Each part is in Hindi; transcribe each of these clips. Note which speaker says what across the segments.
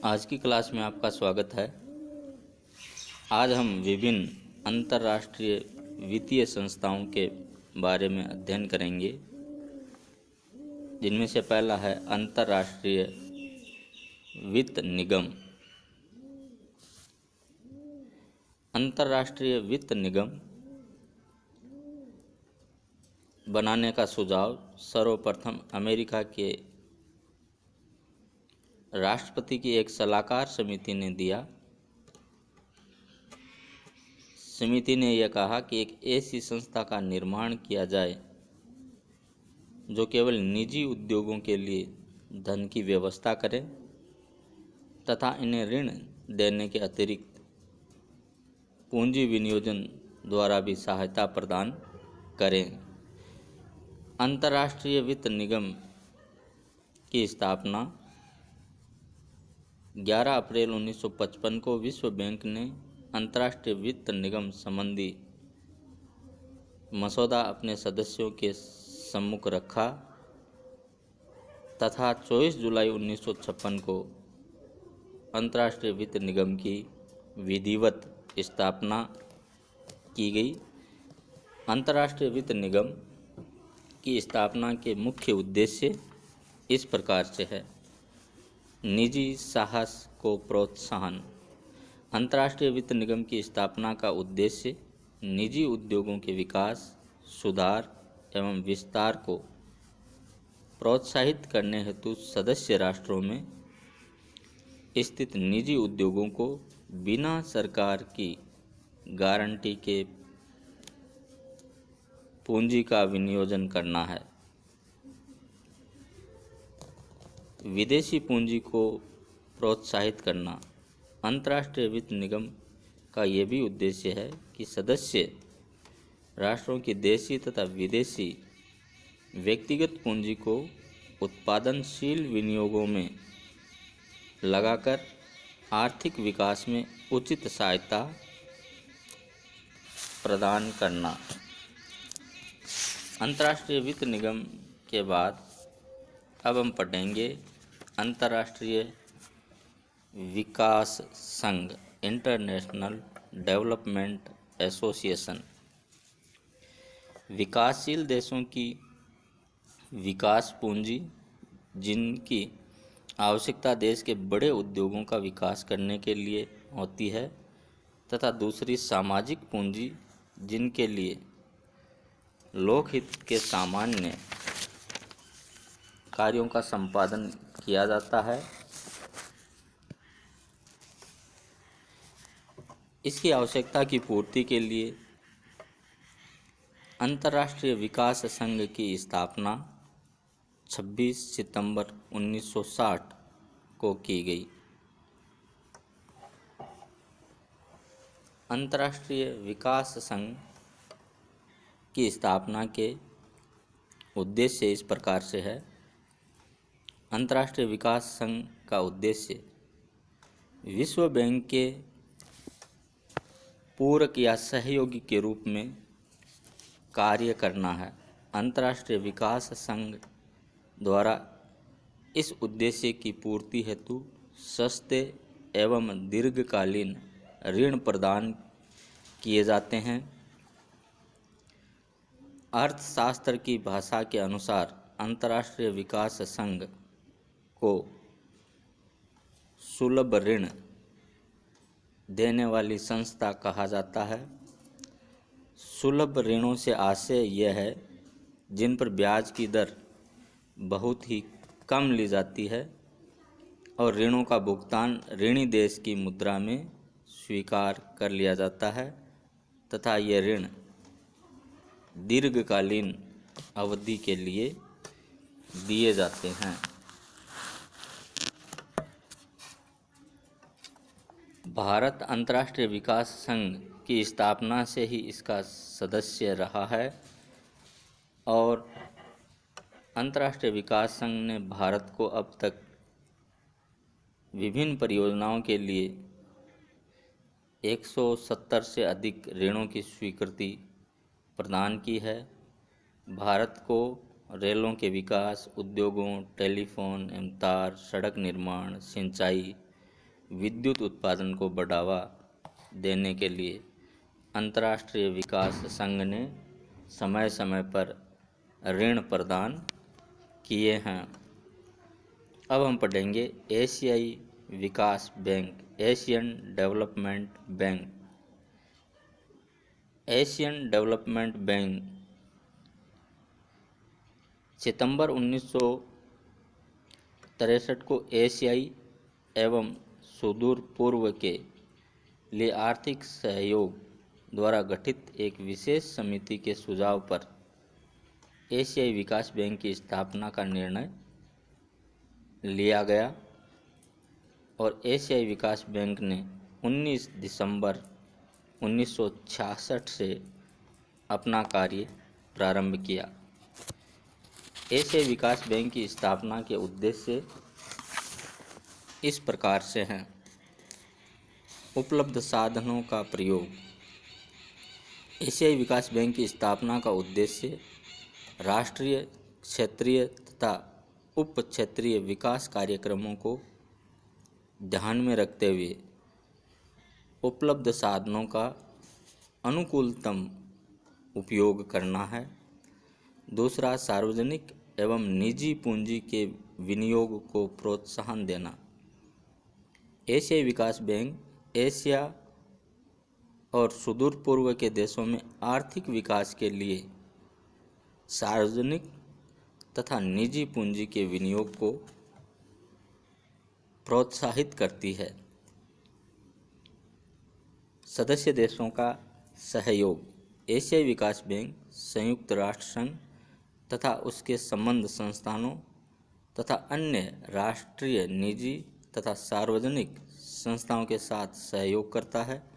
Speaker 1: आज की क्लास में आपका स्वागत है। आज हम विभिन्न अंतर्राष्ट्रीय वित्तीय संस्थाओं के बारे में अध्ययन करेंगे, जिनमें से पहला है अंतर्राष्ट्रीय वित्त निगम। अंतर्राष्ट्रीय वित्त निगम बनाने का सुझाव सर्वप्रथम अमेरिका के राष्ट्रपति की एक सलाहकार समिति ने दिया। समिति ने यह कहा कि एक ऐसी संस्था का निर्माण किया जाए जो केवल निजी उद्योगों के लिए धन की व्यवस्था करे तथा इन्हें ऋण देने के अतिरिक्त पूंजी विनियोजन द्वारा भी सहायता प्रदान करें। अंतर्राष्ट्रीय वित्त निगम की स्थापना 11 अप्रैल 1955 को विश्व बैंक ने अंतर्राष्ट्रीय वित्त निगम संबंधी मसौदा अपने सदस्यों के सम्मुख रखा तथा 24 जुलाई 1956 को अंतर्राष्ट्रीय वित्त निगम की विधिवत स्थापना की गई। अंतर्राष्ट्रीय वित्त निगम की स्थापना के मुख्य उद्देश्य इस प्रकार से है। निजी साहस को प्रोत्साहन। अंतर्राष्ट्रीय वित्त निगम की स्थापना का उद्देश्य निजी उद्योगों के विकास, सुधार एवं विस्तार को प्रोत्साहित करने हेतु सदस्य राष्ट्रों में स्थित निजी उद्योगों को बिना सरकार की गारंटी के पूंजी का विनियोजन करना है। विदेशी पूंजी को प्रोत्साहित करना। अंतर्राष्ट्रीय वित्त निगम का यह भी उद्देश्य है कि सदस्य राष्ट्रों की देशी तथा विदेशी व्यक्तिगत पूंजी को उत्पादनशील विनियोगों में लगाकर आर्थिक विकास में उचित सहायता प्रदान करना। अंतर्राष्ट्रीय वित्त निगम के बाद अब हम पढ़ेंगे अंतर्राष्ट्रीय विकास संघ, इंटरनेशनल डेवलपमेंट एसोसिएशन। विकासशील देशों की विकास पूंजी, जिनकी आवश्यकता देश के बड़े उद्योगों का विकास करने के लिए होती है, तथा दूसरी सामाजिक पूंजी, जिनके लिए लोकहित के सामान्य कार्यों का संपादन किया जाता है। इसकी आवश्यकता की पूर्ति के लिए अंतर्राष्ट्रीय विकास संघ की स्थापना 26 सितंबर 1960 को की गई। अंतर्राष्ट्रीय विकास संघ की स्थापना के उद्देश्य इस प्रकार से है। अंतर्राष्ट्रीय विकास संघ का उद्देश्य विश्व बैंक के पूरक या सहयोगी के रूप में कार्य करना है। अंतर्राष्ट्रीय विकास संघ द्वारा इस उद्देश्य की पूर्ति हेतु सस्ते एवं दीर्घकालीन ऋण प्रदान किए जाते हैं। अर्थशास्त्र की भाषा के अनुसार अंतर्राष्ट्रीय विकास संघ को सुलभ ऋण देने वाली संस्था कहा जाता है। सुलभ ऋणों से आशय यह है जिन पर ब्याज की दर बहुत ही कम ली जाती है और ऋणों का भुगतान ऋणी देश की मुद्रा में स्वीकार कर लिया जाता है तथा ये ऋण दीर्घकालीन अवधि के लिए दिए जाते हैं। भारत अंतर्राष्ट्रीय विकास संघ की स्थापना से ही इसका सदस्य रहा है और अंतर्राष्ट्रीय विकास संघ ने भारत को अब तक विभिन्न परियोजनाओं के लिए 170 से अधिक ऋणों की स्वीकृति प्रदान की है। भारत को रेलों के विकास, उद्योगों, टेलीफोन एवं तार, सड़क निर्माण, सिंचाई, विद्युत उत्पादन को बढ़ावा देने के लिए अंतर्राष्ट्रीय विकास संघ ने समय समय पर ऋण प्रदान किए हैं। अब हम पढ़ेंगे एशियाई विकास bank, Asian Development Bank. Asian Development Bank सितंबर 1963 को एशियाई एवं सुदूर पूर्व के लिए आर्थिक सहयोग द्वारा गठित एक विशेष समिति के सुझाव पर एशियाई विकास बैंक की स्थापना का निर्णय लिया गया और एशियाई विकास बैंक ने 19 दिसंबर 1966 से अपना कार्य प्रारंभ किया। एशियाई विकास बैंक की स्थापना के उद्देश्य इस प्रकार से हैं। उपलब्ध साधनों का प्रयोग। एशियाई विकास बैंक की स्थापना का उद्देश्य राष्ट्रीय, क्षेत्रीय तथा उप क्षेत्रीय विकास कार्यक्रमों को ध्यान में रखते हुए उपलब्ध साधनों का अनुकूलतम उपयोग करना है। दूसरा, सार्वजनिक एवं निजी पूंजी के विनियोग को प्रोत्साहन देना। एशियाई विकास बैंक एशिया और सुदूर पूर्व के देशों में आर्थिक विकास के लिए सार्वजनिक तथा निजी पूंजी के विनियोग को प्रोत्साहित करती है। सदस्य देशों का सहयोग। एशियाई विकास बैंक संयुक्त राष्ट्र संघ तथा उसके संबद्ध संस्थानों तथा अन्य राष्ट्रीय, निजी तथा सार्वजनिक संस्थाओं के साथ सहयोग करता है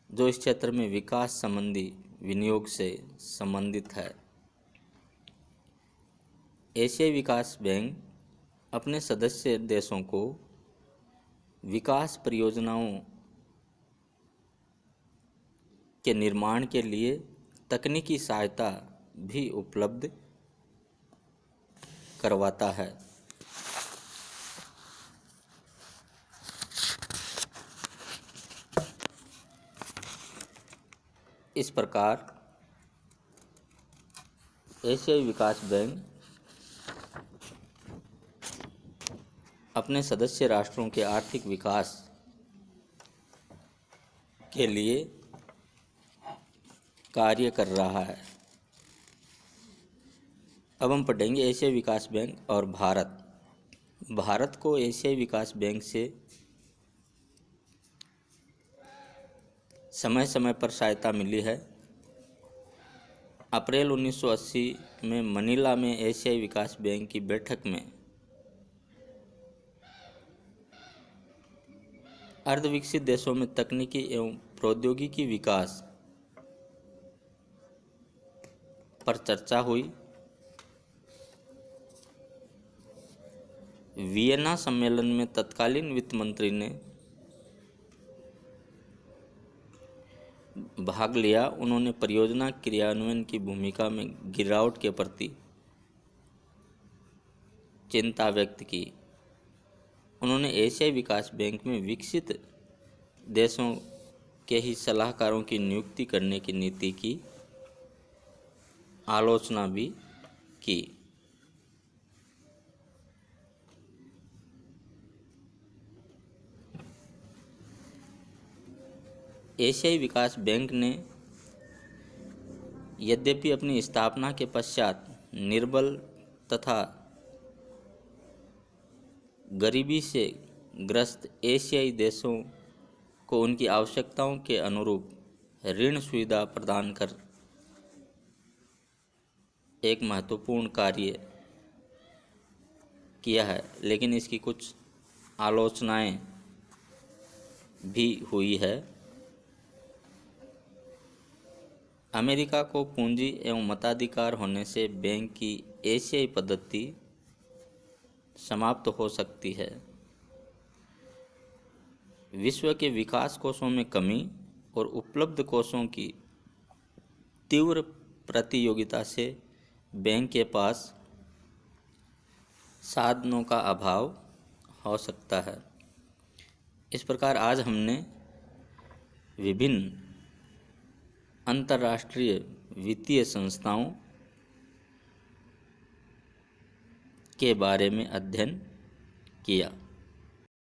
Speaker 1: जो इस क्षेत्र में विकास संबंधी विनियोग से संबंधित है। एशियाई विकास बैंक अपने सदस्य देशों को विकास परियोजनाओं के निर्माण के लिए तकनीकी सहायता भी उपलब्ध करवाता है। इस प्रकार एशियाई विकास बैंक अपने सदस्य राष्ट्रों के आर्थिक विकास के लिए कार्य कर रहा है। अब हम पढ़ेंगे एशियाई विकास बैंक और भारत। भारत को एशियाई विकास बैंक से समय समय पर सहायता मिली है। अप्रैल 1980 में मनीला में एशियाई विकास बैंक की बैठक में अर्धविकसित देशों में तकनीकी एवं प्रौद्योगिकी विकास पर चर्चा हुई। वियना सम्मेलन में तत्कालीन वित्त मंत्री ने भाग लिया। उन्होंने परियोजना क्रियान्वयन की भूमिका में गिरावट के प्रति चिंता व्यक्त की। उन्होंने एशियाई विकास बैंक में विकसित देशों के ही सलाहकारों की नियुक्ति करने की नीति की आलोचना भी की। एशियाई विकास बैंक ने यद्यपि अपनी स्थापना के पश्चात निर्बल तथा गरीबी से ग्रस्त एशियाई देशों को उनकी आवश्यकताओं के अनुरूप ऋण सुविधा प्रदान कर एक महत्वपूर्ण कार्य किया है, लेकिन इसकी कुछ आलोचनाएं भी हुई है। अमेरिका को पूंजी एवं मताधिकार होने से बैंक की एशियाई पद्धति समाप्त हो सकती है। विश्व के विकास कोषों में कमी और उपलब्ध कोषों की तीव्र प्रतियोगिता से बैंक के पास साधनों का अभाव हो सकता है। इस प्रकार आज हमने विभिन्न अंतर्राष्ट्रीय वित्तीय संस्थाओं के बारे में अध्ययन किया।